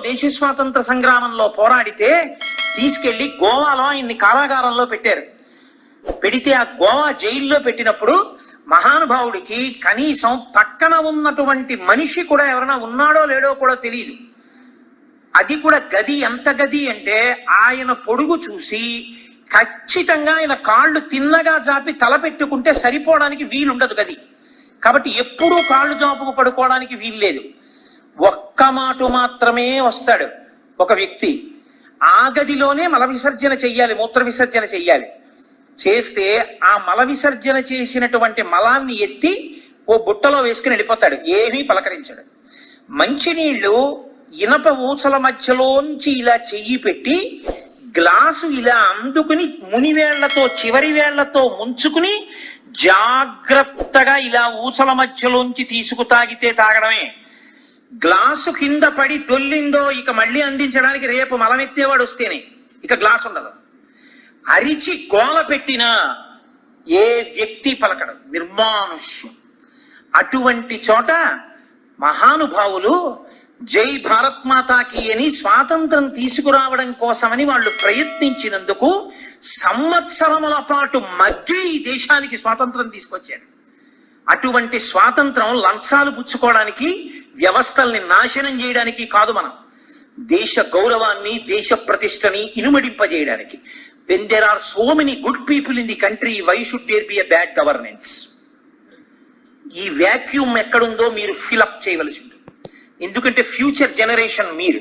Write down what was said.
దేశ స్వాతంత్ర సంగ్రామంలో పోరాడితే తీసుకెళ్లి గోవాలో ఆయన్ని కారాగారంలో పెట్టారు. పెడితే ఆ గోవా జైల్లో పెట్టినప్పుడు మహానుభావుడికి కనీసం పక్కన ఉన్నటువంటి మనిషి కూడా ఎవరైనా ఉన్నాడో లేడో కూడా తెలియదు. అది కూడా గది ఎంత గది అంటే ఆయన పొడుగు చూసి ఖచ్చితంగా ఆయన కాళ్ళు తిన్నగా జాపి తలపెట్టుకుంటే సరిపోవడానికి వీలుండదు గది. కాబట్టి ఎప్పుడూ కాళ్ళు జాపుకు పడుకోవడానికి వీల్లేదు. ఒక్క మాట మాత్రమే వస్తాడు ఒక వ్యక్తి, ఆ గదిలోనే మల విసర్జన చెయ్యాలి, మూత్ర విసర్జన చెయ్యాలి. చేస్తే ఆ మల విసర్జన చేసినటువంటి మలాన్ని ఎత్తి ఓ బుట్టలో వేసుకుని వెళ్ళిపోతాడు, ఏమీ పలకరించాడు. మంచినీళ్లు ఇనప ఊచల మధ్యలోంచి ఇలా చెయ్యి పెట్టి గ్లాసు ఇలా అందుకుని మునివేళ్లతో చివరి వేళ్లతో ముంచుకుని జాగ్రత్తగా ఇలా ఊచల మధ్యలోంచి తీసుకు తాగితే తాగడమే. గ్లాసు కింద పడి దొల్లిందో ఇక మళ్ళీ అందించడానికి రేపు మలమెత్తేవాడు వస్తేనే ఇక గ్లాసు ఉండదు. అరిచి గోల పెట్టినా ఏ వ్యక్తి పలకడు, నిర్మానుష్యం. అటువంటి చోట మహానుభావులు జై భారత్ మాతాకి అని స్వాతంత్రం తీసుకురావడం కోసమని వాళ్ళు ప్రయత్నించినందుకు సంవత్సరముల పాటు మధ్య ఈ దేశానికి స్వాతంత్రం తీసుకొచ్చారు. అటువంటి స్వాతంత్రం లంచాలు పుచ్చుకోవడానికి, వ్యవస్థల్ని నాశనం చేయడానికి కాదు, మనం దేశ గౌరవాన్ని దేశ ప్రతిష్టని ఇనుమడింపజేయడానికి. When there are so many good people in the country, why should there be a bad governance? ఈ వ్యాక్యూమ్ ఎక్కడుందో మీరు ఫిలప్ చేయవలసి ఉంటుంది. ఎందుకంటే ఫ్యూచర్ జనరేషన్ మీరు.